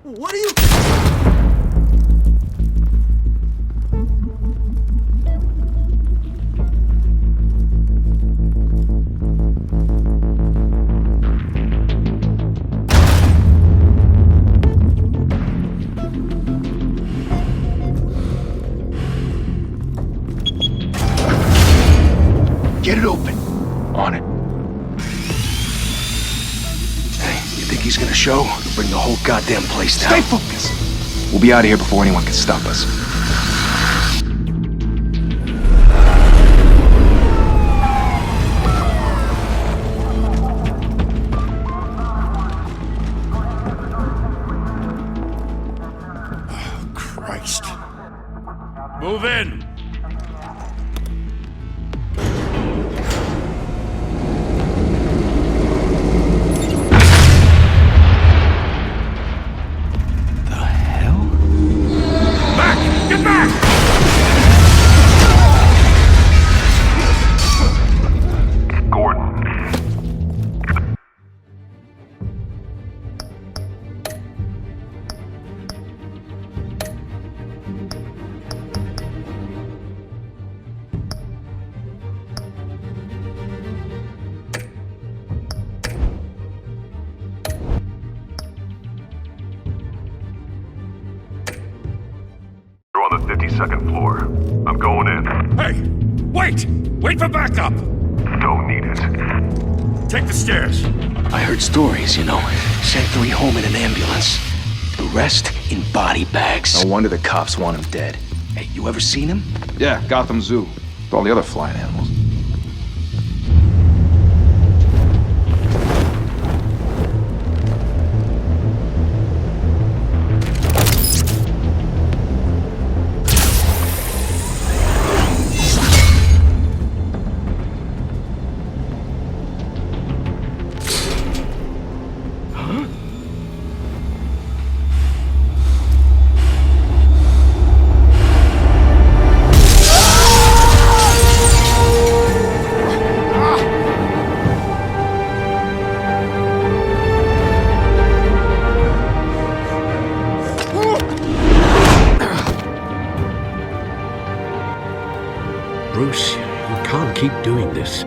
What are you... Get it open. On it. Hey, you think he's gonna show? He'll bring the whole goddamn place down. Stay focused! We'll be out of here before anyone can stop us. Oh, Christ. Move in! On the 52nd floor. I'm going in. Hey! Wait! Wait for backup! Don't need it. Take the stairs. I heard stories, you know. Sent 3 home in an ambulance. The rest in body bags. No wonder the cops want him dead. Hey, you ever seen him? Yeah, Gotham Zoo. With all the other flying animals. Bruce, you can't keep doing this.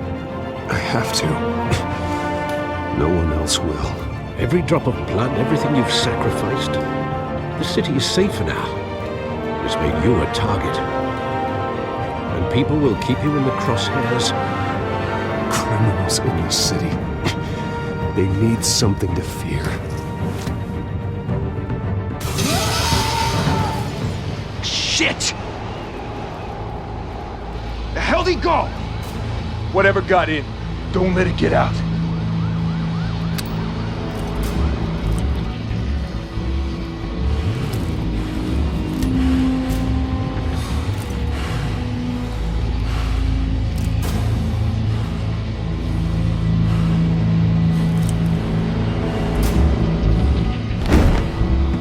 I have to. No one else will. Every drop of blood, everything you've sacrificed. The city is safer now. It's made you a target. And people will keep you in the crosshairs. Criminals in the city. They need something to fear. Shit! The hell'd he go? Whatever got in, don't let it get out.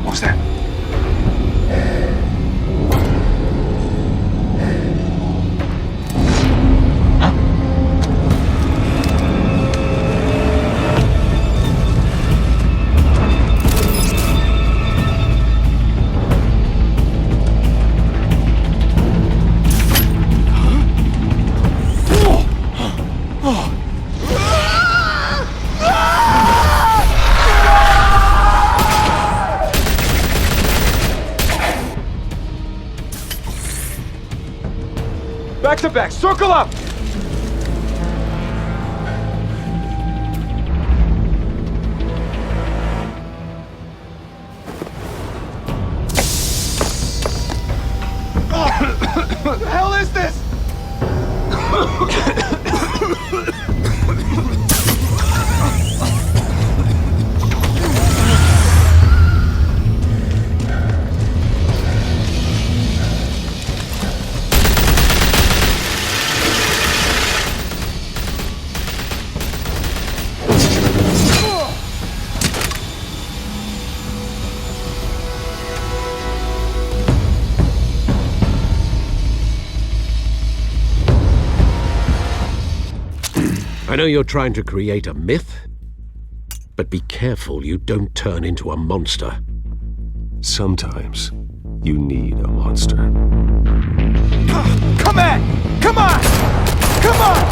What was that? up! What the hell is this? I know you're trying to create a myth, but be careful you don't turn into a monster. Sometimes you need a monster. Come on! Come on! Come on!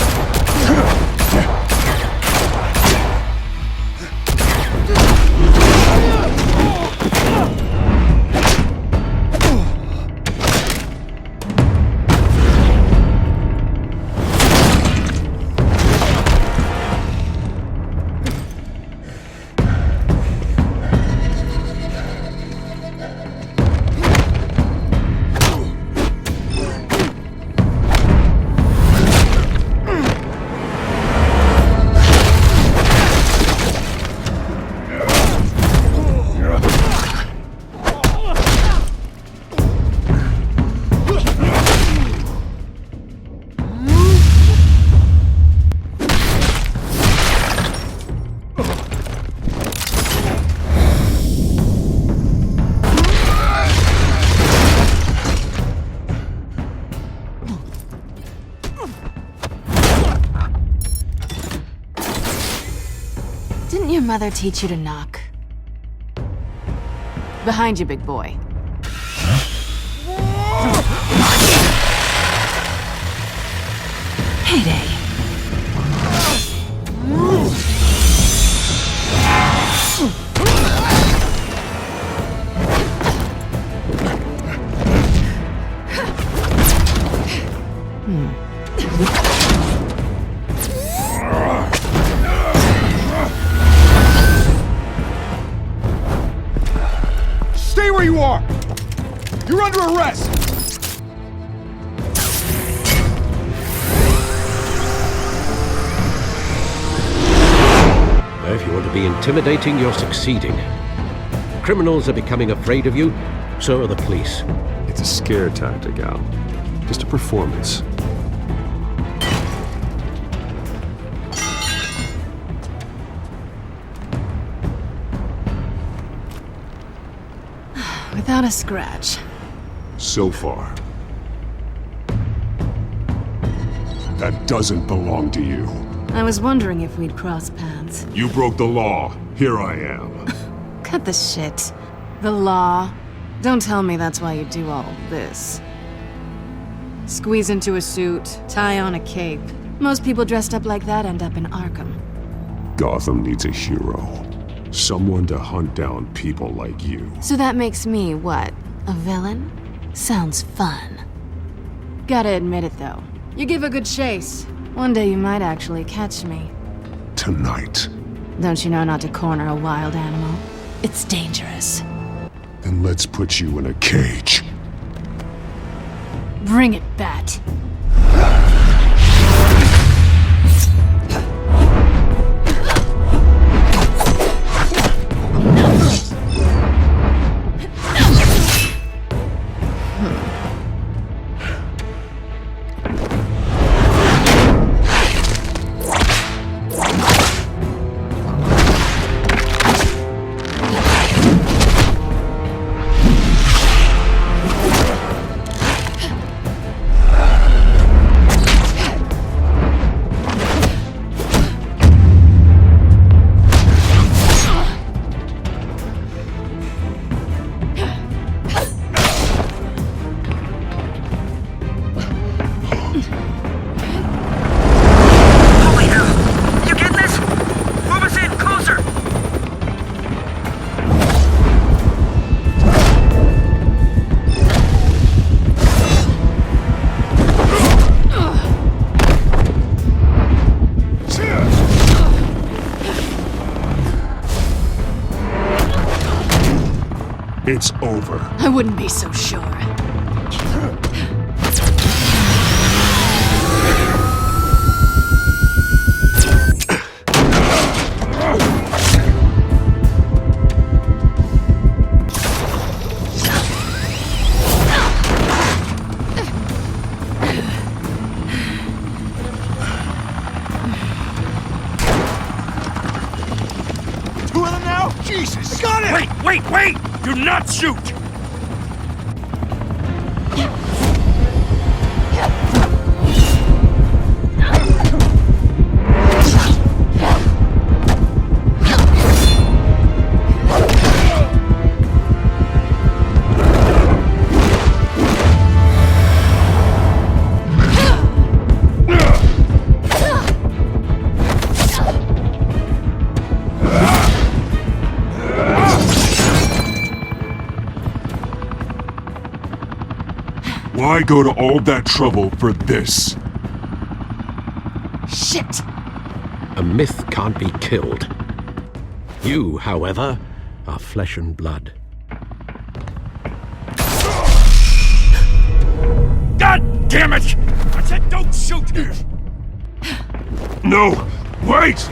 Didn't your mother teach you to knock? Behind you, big boy. Heyday. Stay where you are! You're under arrest! If you want to be intimidating, you're succeeding. Criminals are becoming afraid of you, so are the police. It's a scare tactic, Al. Just a performance. Without a scratch. So far. That doesn't belong to you. I was wondering if we'd cross paths. You broke the law. Here I am. Cut the shit. The law. Don't tell me that's why you do all this. Squeeze into a suit, tie on a cape. Most people dressed up like that end up in Arkham. Gotham needs a hero. Someone to hunt down people like you. So that makes me, what, a villain? Sounds fun. Gotta admit it, though. You give a good chase. One day you might actually catch me. Tonight. Don't you know not to corner a wild animal? It's dangerous. Then let's put you in a cage. Bring it, Bat. It's over. I wouldn't be so sure. Two of them now? Jesus! Got it! Wait! Do not shoot! Why go to all that trouble for this? Shit! A myth can't be killed. You, however, are flesh and blood. God damn it! I said don't shoot! No! Wait!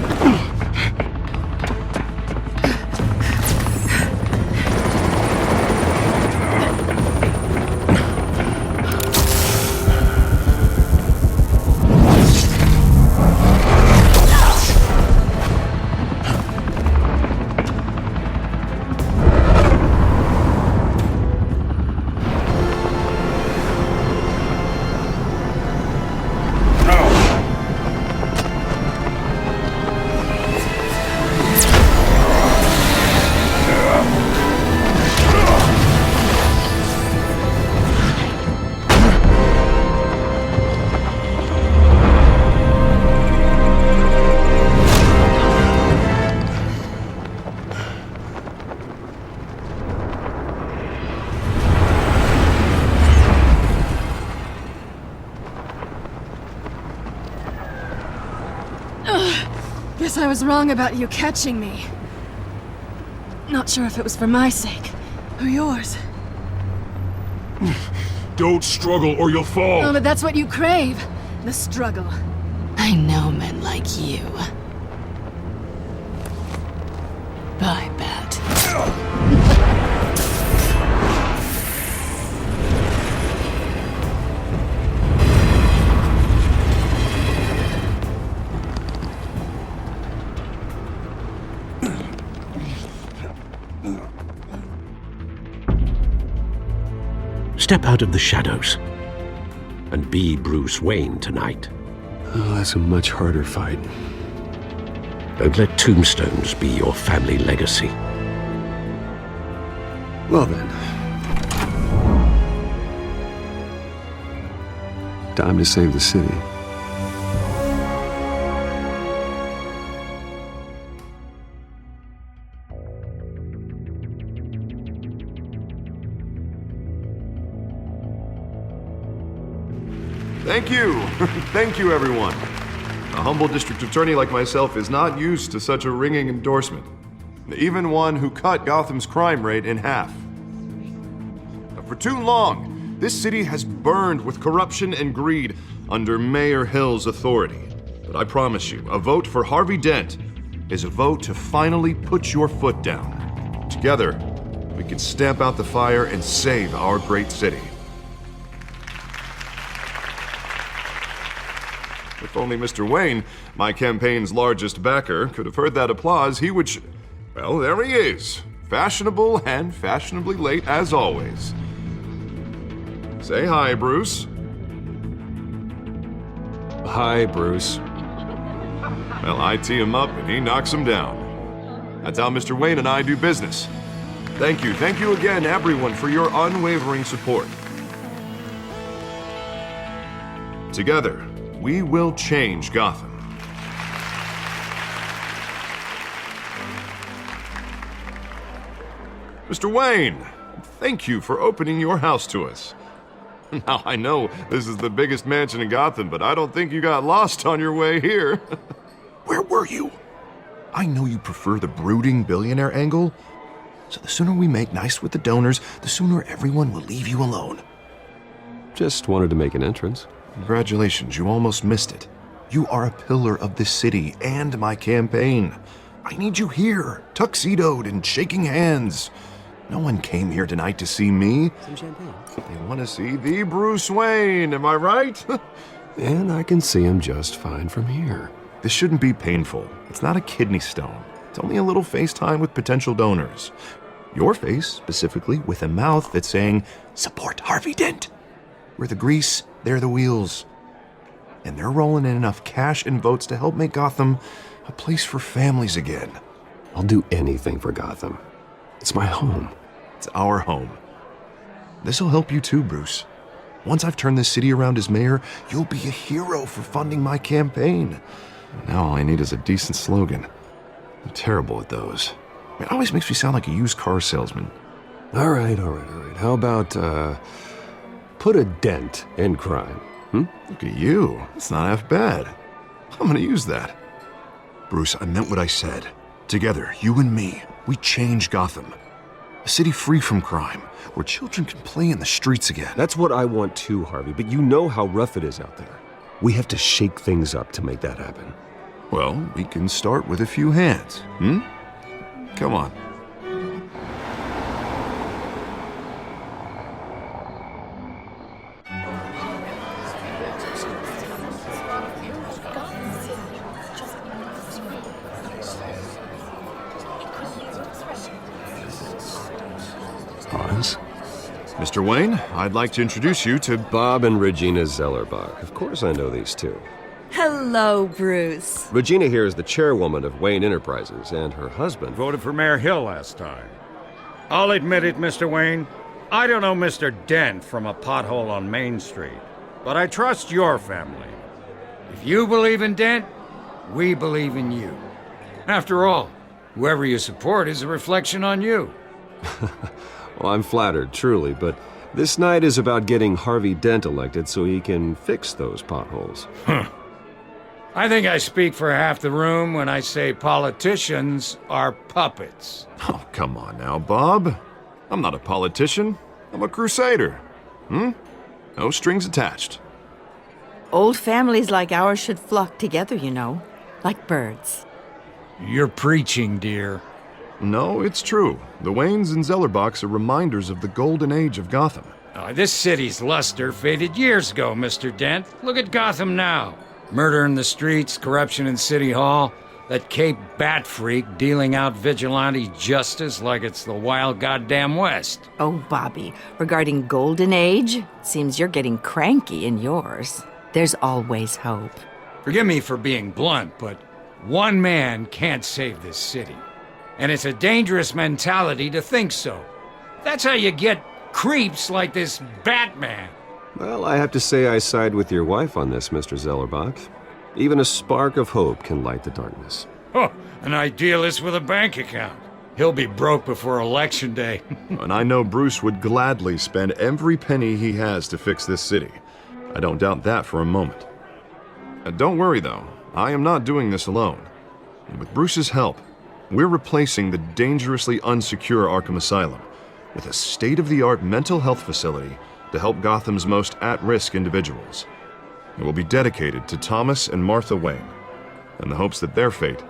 Guess I was wrong about you catching me. Not sure if it was for my sake, or yours. Don't struggle or you'll fall! Oh, but that's what you crave. The struggle. I know men like you. Bye, Bat. Step out of the shadows and be Bruce Wayne tonight. Oh, that's a much harder fight. Don't let tombstones be your family legacy. Well then. Time to save the city. Thank you. Thank you, everyone. A humble district attorney like myself is not used to such a ringing endorsement. Even one who cut Gotham's crime rate in half. For too long, this city has burned with corruption and greed under Mayor Hill's authority. But I promise you, a vote for Harvey Dent is a vote to finally put your foot down. Together, we can stamp out the fire and save our great city. If only Mr. Wayne, my campaign's largest backer, could have heard that applause, he would well, there he is. Fashionable and fashionably late as always. Say hi, Bruce. Hi, Bruce. Well, I tee him up and he knocks him down. That's how Mr. Wayne and I do business. Thank you again, everyone, for your unwavering support. Together, we will change Gotham. Mr. Wayne, thank you for opening your house to us. Now, I know this is the biggest mansion in Gotham, but I don't think you got lost on your way here. Where were you? I know you prefer the brooding billionaire angle, So the sooner we make nice with the donors, the sooner everyone will leave you alone. Just wanted to make an entrance. Congratulations, you almost missed it. You are a pillar of this city and my campaign. I need you here, tuxedoed and shaking hands. No one came here tonight to see me. Some champagne. They want to see the Bruce Wayne, am I right? And I can see him just fine from here. This shouldn't be painful. It's not a kidney stone. It's only a little FaceTime with potential donors. Your face, specifically, with a mouth that's saying, support Harvey Dent. We're the grease, they're the wheels. And they're rolling in enough cash and votes to help make Gotham a place for families again. I'll do anything for Gotham. It's my home. It's our home. This'll help you too, Bruce. Once I've turned this city around as mayor, you'll be a hero for funding my campaign. Now all I need is a decent slogan. I'm terrible at those. It always makes me sound like a used car salesman. All right. How about, put a dent in crime? Look at you. It's not half bad. I'm gonna use that. Bruce, I meant what I said. Together, you and me, we change Gotham. A city free from crime, where children can play in the streets again. That's what I want too, Harvey, but you know how rough it is out there. We have to shake things up to make that happen. Well, we can start with a few hands, Come on. Hans? Mr. Wayne, I'd like to introduce you to Bob and Regina Zellerbach. Of course I know these two. Hello, Bruce. Regina here is the chairwoman of Wayne Enterprises, and her husband... Voted for Mayor Hill last time. I'll admit it, Mr. Wayne. I don't know Mr. Dent from a pothole on Main Street, but I trust your family. If you believe in Dent, we believe in you. After all, whoever you support is a reflection on you. Well, I'm flattered, truly, but this night is about getting Harvey Dent elected so he can fix those potholes. I think I speak for half the room when I say politicians are puppets. Oh, come on now, Bob. I'm not a politician. I'm a crusader. No strings attached. Old families like ours should flock together, you know, like birds. You're preaching, dear. No, it's true. The Waynes and Zellerbachs are reminders of the golden age of Gotham. This city's luster faded years ago, Mr. Dent. Look at Gotham now. Murder in the streets, corruption in City Hall, that Cape Bat freak dealing out vigilante justice like it's the wild goddamn West. Oh, Bobby, regarding Golden Age, seems you're getting cranky in yours. There's always hope. Forgive me for being blunt, but one man can't save this city. And it's a dangerous mentality to think so. That's how you get creeps like this Batman. Well, I have to say I side with your wife on this, Mr. Zellerbach. Even a spark of hope can light the darkness. Oh, an idealist with a bank account. He'll be broke before Election Day. And I know Bruce would gladly spend every penny he has to fix this city. I don't doubt that for a moment. Don't worry, though. I am not doing this alone. And with Bruce's help, we're replacing the dangerously unsecure Arkham Asylum with a state-of-the-art mental health facility to help Gotham's most at-risk individuals. It will be dedicated to Thomas and Martha Wayne, in the hopes that their fate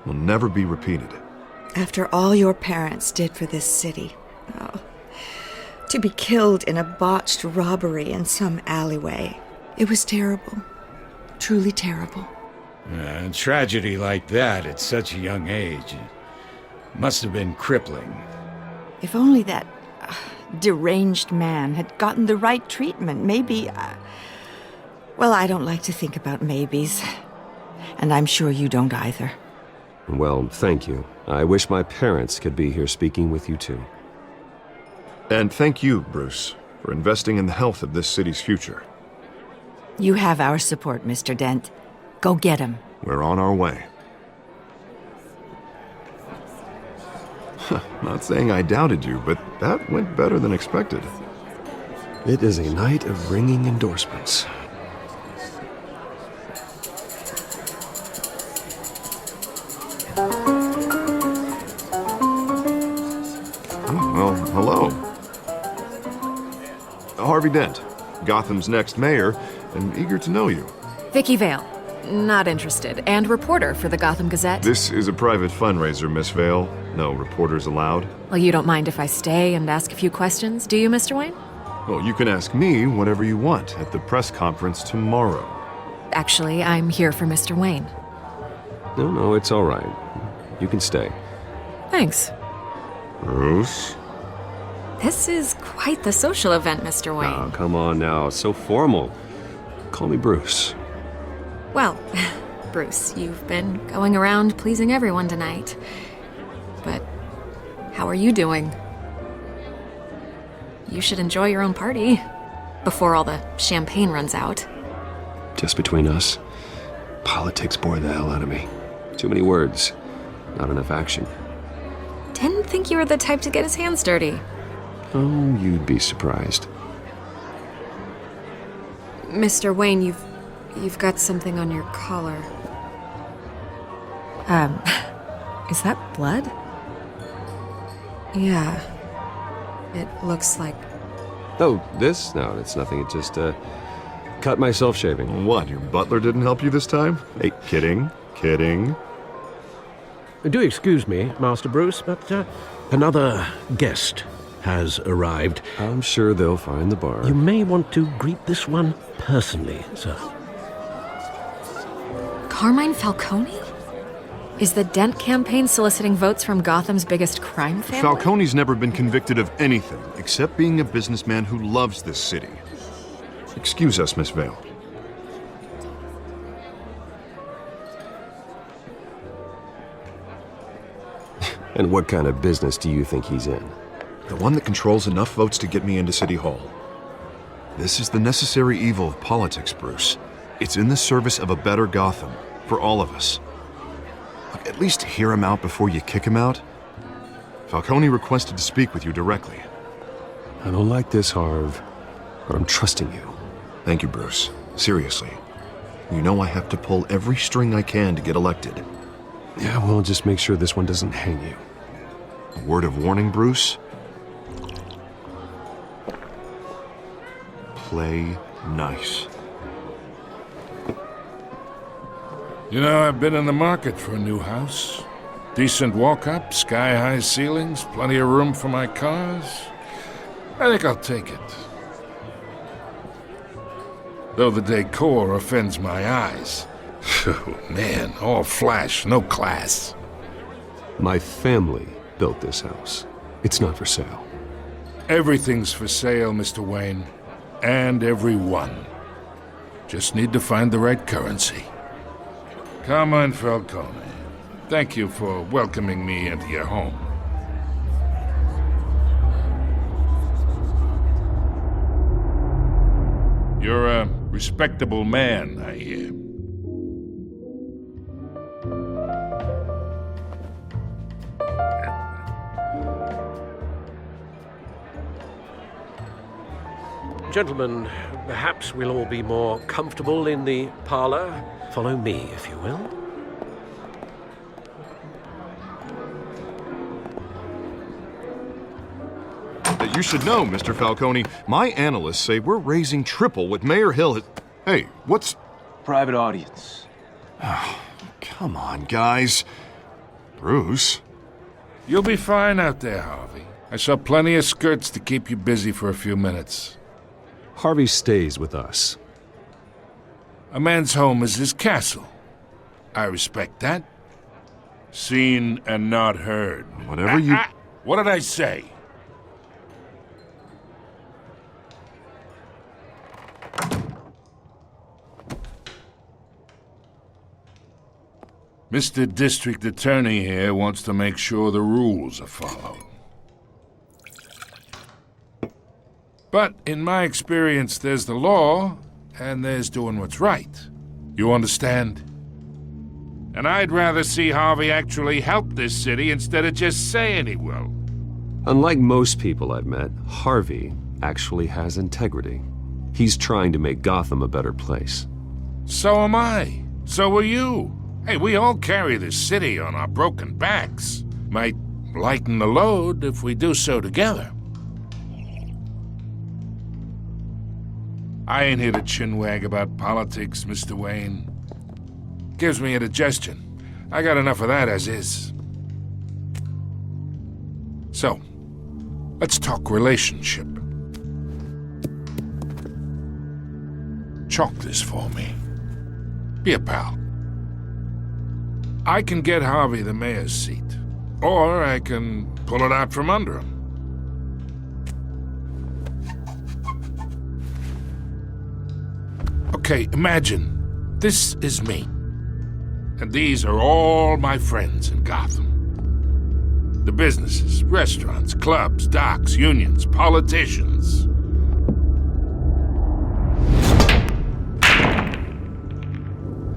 will never be repeated. After all your parents did for this city, to be killed in a botched robbery in some alleyway, it was terrible. Truly terrible. A tragedy like that at such a young age must have been crippling. If only that deranged man had gotten the right treatment, maybe... well, I don't like to think about maybes. And I'm sure you don't either. Well, thank you. I wish my parents could be here speaking with you too. And thank you, Bruce, for investing in the health of this city's future. You have our support, Mr. Dent. Go get him. We're on our way. Not saying I doubted you, but that went better than expected. It is a night of ringing endorsements. Harvey Dent, Gotham's next mayor, and eager to know you. Vicky Vale. Not interested. And reporter for the Gotham Gazette. This is a private fundraiser, Miss Vale. No reporters allowed. Well, you don't mind if I stay and ask a few questions, do you, Mr. Wayne? Well, you can ask me whatever you want at the press conference tomorrow. Actually, I'm here for Mr. Wayne. No, it's all right. You can stay. Thanks. Bruce? This is quite the social event, Mr. Wayne. Oh, come on now. It's so formal. Call me Bruce. Well, Bruce, you've been going around pleasing everyone tonight. But how are you doing? You should enjoy your own party before all the champagne runs out. Just between us, politics bore the hell out of me. Too many words, not enough action. Didn't think you were the type to get his hands dirty. Oh, you'd be surprised. Mr. Wayne, you've got something on your collar. Is that blood? Yeah. It looks like... Oh, this? No, it's nothing. It just, cut myself shaving. What, your butler didn't help you this time? Hey, kidding. Do excuse me, Master Bruce, but another guest has arrived. I'm sure they'll find the bar. You may want to greet this one personally, sir. Carmine Falcone? Is the Dent campaign soliciting votes from Gotham's biggest crime family? Falcone's never been convicted of anything except being a businessman who loves this city. Excuse us, Miss Vale. And what kind of business do you think he's in? The one that controls enough votes to get me into City Hall. This is the necessary evil of politics, Bruce. It's in the service of a better Gotham, for all of us. Look, at least hear him out before you kick him out. Falcone requested to speak with you directly. I don't like this, Harv, but I'm trusting you. Thank you, Bruce. Seriously. You know I have to pull every string I can to get elected. Yeah, well, just make sure this one doesn't hang you. A word of warning, Bruce? Play nice. You know, I've been in the market for a new house. Decent walk-up, sky-high ceilings, plenty of room for my cars. I think I'll take it. Though the decor offends my eyes. Oh, man, all flash, no class. My family built this house. It's not for sale. Everything's for sale, Mr. Wayne. And everyone. Just need to find the right currency. Carmine Falcone, thank you for welcoming me into your home. You're a respectable man, I hear. Gentlemen, perhaps we'll all be more comfortable in the parlor. Follow me, if you will. You should know, Mr. Falcone, my analysts say we're raising triple what Mayor Hill has... Hey, what's... Private audience. Oh, come on, guys. Bruce? You'll be fine out there, Harvey. I saw plenty of skirts to keep you busy for a few minutes. Harvey stays with us. A man's home is his castle. I respect that. Seen and not heard. Whatever you... What did I say? Mr. District Attorney here wants to make sure the rules are followed. But in my experience, there's the law, and there's doing what's right. You understand? And I'd rather see Harvey actually help this city instead of just saying he will. Unlike most people I've met, Harvey actually has integrity. He's trying to make Gotham a better place. So am I. So are you. Hey, we all carry this city on our broken backs. Might lighten the load if we do so together. I ain't here to chinwag about politics, Mr. Wayne. Gives me indigestion. I got enough of that as is. So, let's talk relationship. Chalk this for me. Be a pal. I can get Harvey the mayor's seat, or I can pull it out from under him. Okay, imagine this is me, and these are all my friends in Gotham. The businesses, restaurants, clubs, docks, unions, politicians.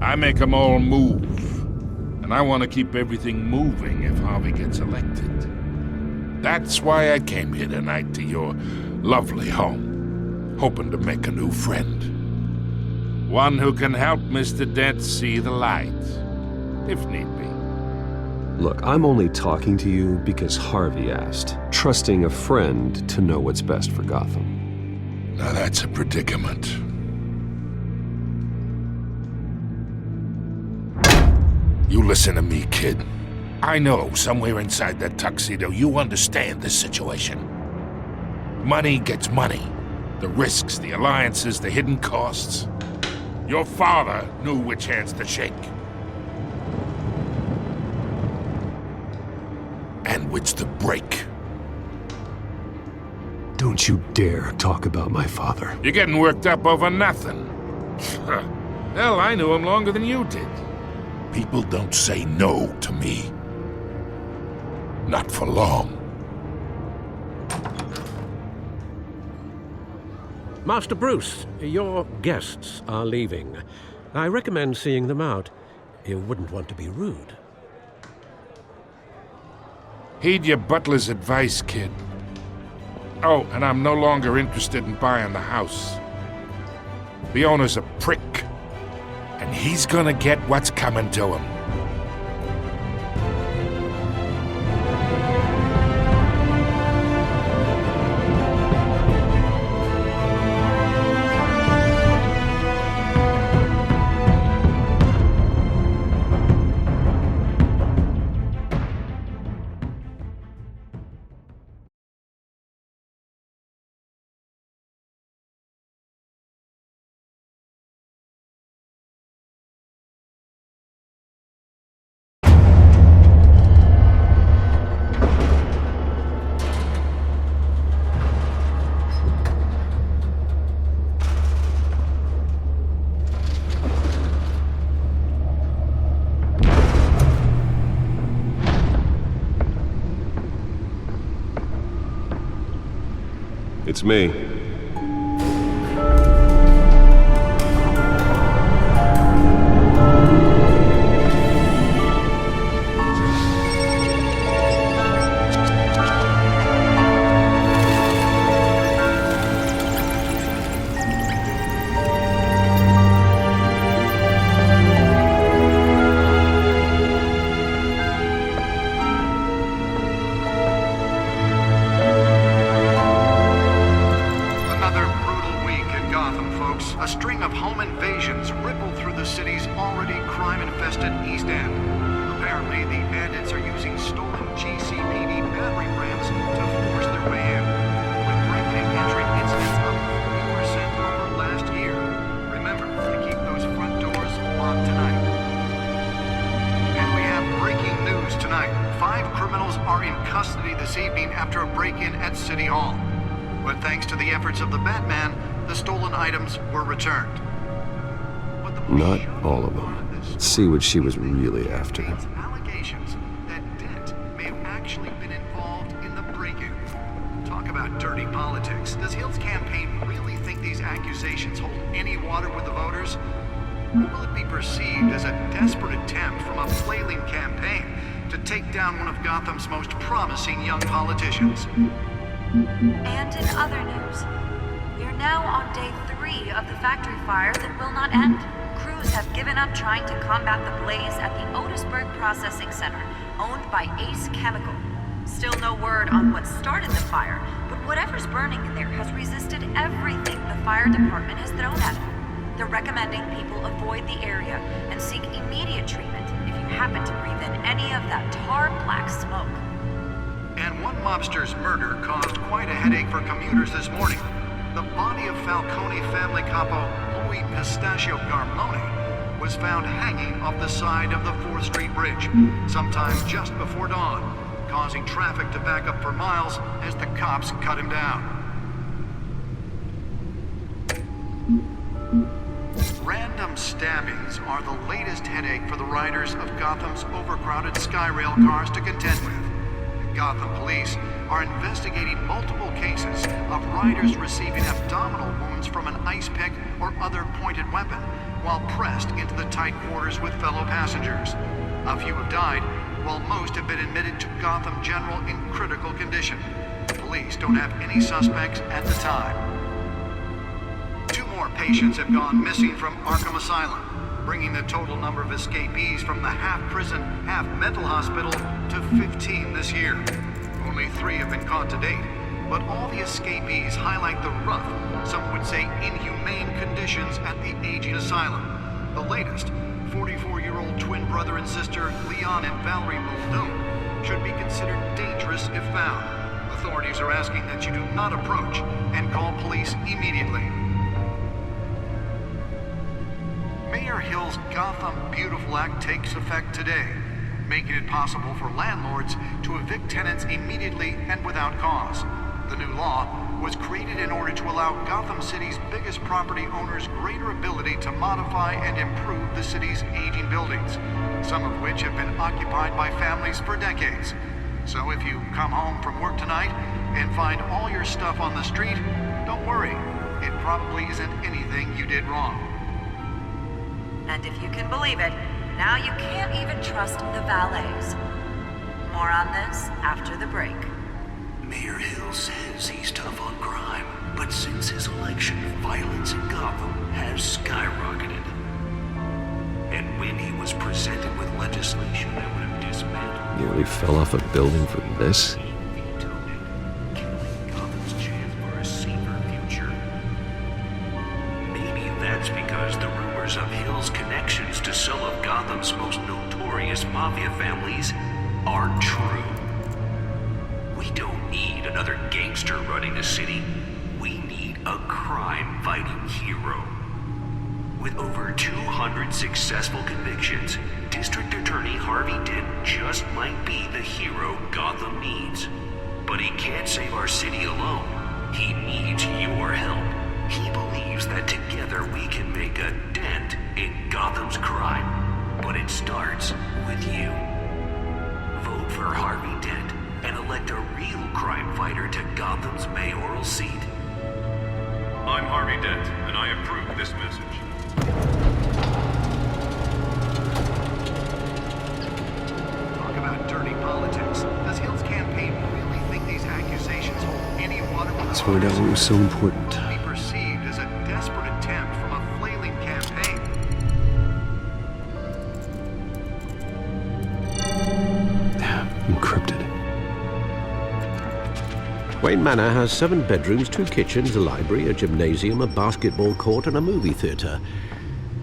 I make them all move. And I want to keep everything moving if Harvey gets elected. That's why I came here tonight to your lovely home, hoping to make a new friend. One who can help Mr. Dent see the light, if need be. Look, I'm only talking to you because Harvey asked, trusting a friend to know what's best for Gotham. Now that's a predicament. You listen to me, kid. I know somewhere inside that tuxedo you understand this situation. Money gets money. The risks, the alliances, the hidden costs. Your father knew which hands to shake. And which to break. Don't you dare talk about my father. You're getting worked up over nothing. Hell, I knew him longer than you did. People don't say no to me. Not for long. Master Bruce, your guests are leaving. I recommend seeing them out. You wouldn't want to be rude. Heed your butler's advice, kid. Oh, and I'm no longer interested in buying the house. The owner's a prick. And he's gonna get what's coming to him. It's me. Not all of them. Let's see what she was really after. Allegations that Dent may have actually been involved in the break-in. Talk about dirty politics. Does Hill's campaign really think these accusations hold any water with the voters? Or will it be perceived as a desperate attempt from a flailing campaign to take down one of Gotham's most promising young politicians? And in other news, we are now on day 3 of the factory fire that will not end. Crews have given up trying to combat the blaze at the Otisburg Processing Center, owned by Ace Chemical. Still no word on what started the fire, but whatever's burning in there has resisted everything the fire department has thrown at it. They're recommending people avoid the area and seek immediate treatment if you happen to breathe in any of that tar black smoke. And one mobster's murder caused quite a headache for commuters this morning. The body of Falcone family capo Louis Pistachio Garmone was found hanging off the side of the 4th Street Bridge, sometime just before dawn, causing traffic to back up for miles as the cops cut him down. Random stabbings are the latest headache for the riders of Gotham's overcrowded Skyrail cars to contend with. Gotham police are investigating multiple cases of riders receiving abdominal wounds from an ice pick or other pointed weapon while pressed into the tight quarters with fellow passengers. A few have died, while most have been admitted to Gotham General in critical condition. Police don't have any suspects at the time. 2 more patients have gone missing from Arkham Asylum, bringing the total number of escapees from the half-prison, half-mental hospital to 15 this year. Only 3 have been caught to date, but all the escapees highlight the rough, some would say inhumane conditions at the aging asylum. The latest, 44-year-old twin brother and sister Leon and Valerie Muldoon, should be considered dangerous if found. Authorities are asking that you do not approach and call police immediately. Mayor Hill's Gotham Beautiful Act takes effect today, making it possible for landlords to evict tenants immediately and without cause. The new law was created in order to allow Gotham City's biggest property owners greater ability to modify and improve the city's aging buildings, some of which have been occupied by families for decades. So if you come home from work tonight and find all your stuff on the street, don't worry. It probably isn't anything you did wrong. And if you can believe it, now you can't even trust the valets. More on this after the break. Mayor Hill says he's tough on crime, but since his election, violence in Gotham has skyrocketed. And when he was presented with legislation that would have dismantled... Nearly fell off a building for this? He vetoed it, killing Gotham's chance for a safer future. Maybe that's because the rumors of Hill's connections to some of Gotham's most notorious mafia families aren't true. We don't need another gangster running the city. We need a crime-fighting hero. With over 200 successful convictions, District Attorney Harvey Dent just might be the hero Gotham needs. But he can't save our city alone. He needs your help. He believes that together we can make a dent in Gotham's crime. But it starts with you. Vote for Harvey Dent and elect a real crime fighter to Gotham's mayoral seat. I'm Harvey Dent, and I approve this message. Talk about dirty politics. Does Hill's campaign really think these accusations hold any water? Let's find out what was so important. Be perceived as a desperate attempt from a flailing campaign. Encrypted. Wayne Manor has 7 bedrooms, 2 kitchens, a library, a gymnasium, a basketball court, and a movie theater.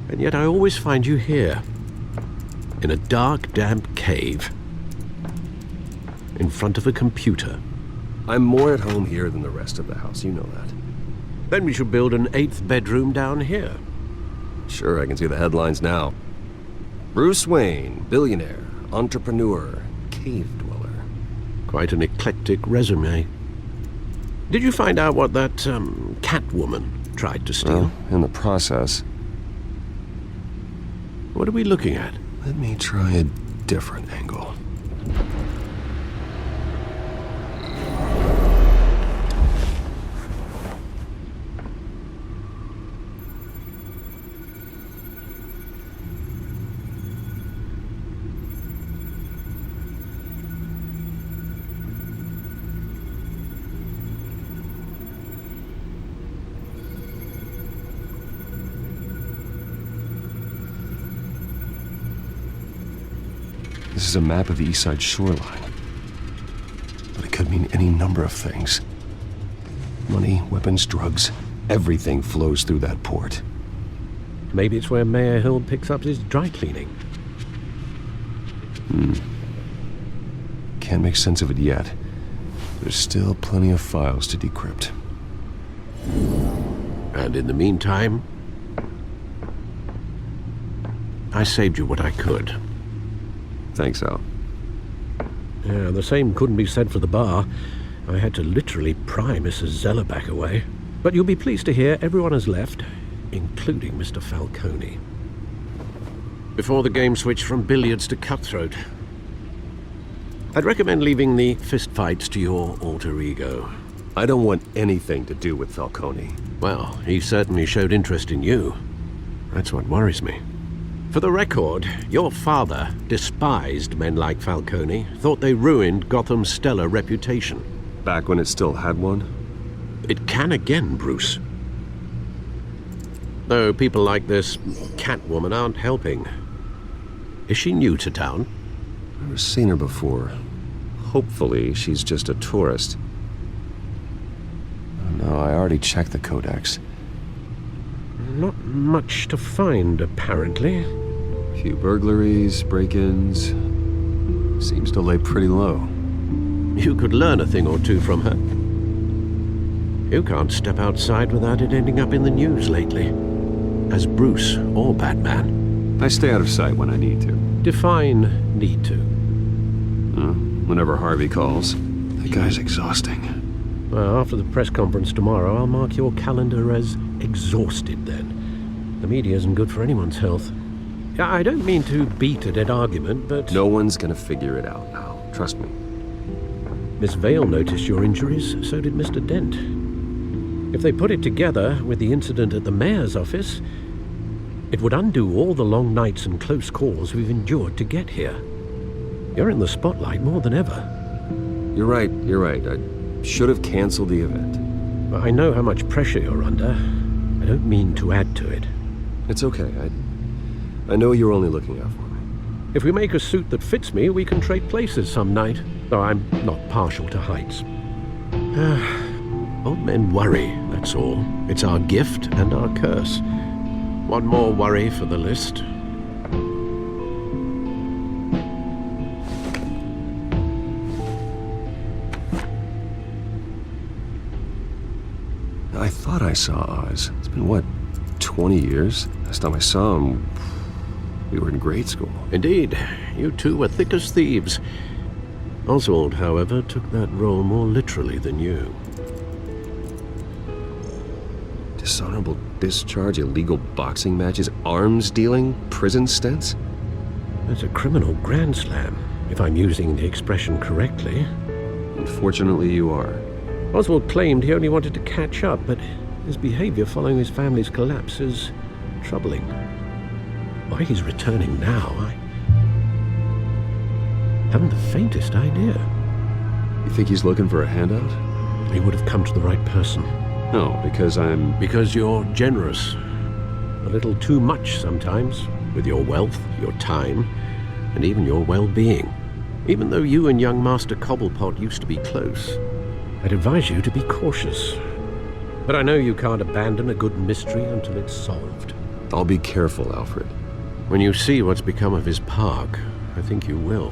And yet I always find you here, in a dark, damp cave, in front of a computer. I'm more at home here than the rest of the house, you know that. Then we should build an 8th bedroom down here. Sure, I can see the headlines now. Bruce Wayne, billionaire, entrepreneur, cave dweller. Quite an eclectic resume. Did you find out what that, Catwoman tried to steal? Well, in the process. What are we looking at? Let me try a different angle. This is a map of the East Side shoreline. could mean any number of things. Money, weapons, drugs, everything flows through that port. Maybe it's where Mayor Hill picks up his dry cleaning. Can't make sense of it yet. There's still plenty of files to decrypt. And in the meantime, I saved you what I could. Thanks, Al. Yeah, the same couldn't be said for the bar. I had to literally pry Mrs. Zeller back away. But you'll be pleased to hear everyone has left, including Mr. Falcone. Before the game switched from billiards to cutthroat, I'd recommend leaving the fistfights to your alter ego. I don't want anything to do with Falcone. Well, he certainly showed interest in you. That's what worries me. For the record, your father despised men like Falcone, thought they ruined Gotham's stellar reputation. Back when it still had one? It can again, Bruce. Though people like this Catwoman aren't helping. Is she new to town? I've never seen her before. Hopefully, she's just a tourist. No, I already checked the codex. Not much to find, apparently. A few burglaries, break-ins. Seems to lay pretty low. You could learn a thing or two from her. You can't step outside without it ending up in the news lately. As Bruce or Batman. I stay out of sight when I need to. Define need to. Whenever Harvey calls. That guy's exhausting. Well, after the press conference tomorrow, I'll mark your calendar as exhausted then. The media isn't good for anyone's health. I don't mean to beat a dead argument, but... No one's gonna figure it out now. Trust me. Miss Vale noticed your injuries, so did Mr. Dent. If they put it together with the incident at the mayor's office, it would undo all the long nights and close calls we've endured to get here. You're in the spotlight more than ever. You're right. I should have canceled the event. I know how much pressure you're under. I don't mean to add to it. It's okay. I know you're only looking out for me. If we make a suit that fits me, we can trade places some night. Though I'm not partial to heights. Old men worry, that's all. It's our gift and our curse. One more worry for the list. I thought I saw Oz. It's been, what, 20 years? Last time I saw him, we were in grade school. Indeed. You two were thick as thieves. Oswald, however, took that role more literally than you. Dishonorable discharge, illegal boxing matches, arms dealing, prison stints? That's a criminal grand slam, if I'm using the expression correctly. Unfortunately, you are. Oswald claimed he only wanted to catch up, but his behavior following his family's collapse is troubling. Why he's returning now, I haven't the faintest idea. You think he's looking for a handout? He would have come to the right person. No, because you're generous. A little too much sometimes, with your wealth, your time, and even your well-being. Even though you and young Master Cobblepot used to be close, I'd advise you to be cautious. But I know you can't abandon a good mystery until it's solved. I'll be careful, Alfred. When you see what's become of his park, I think you will.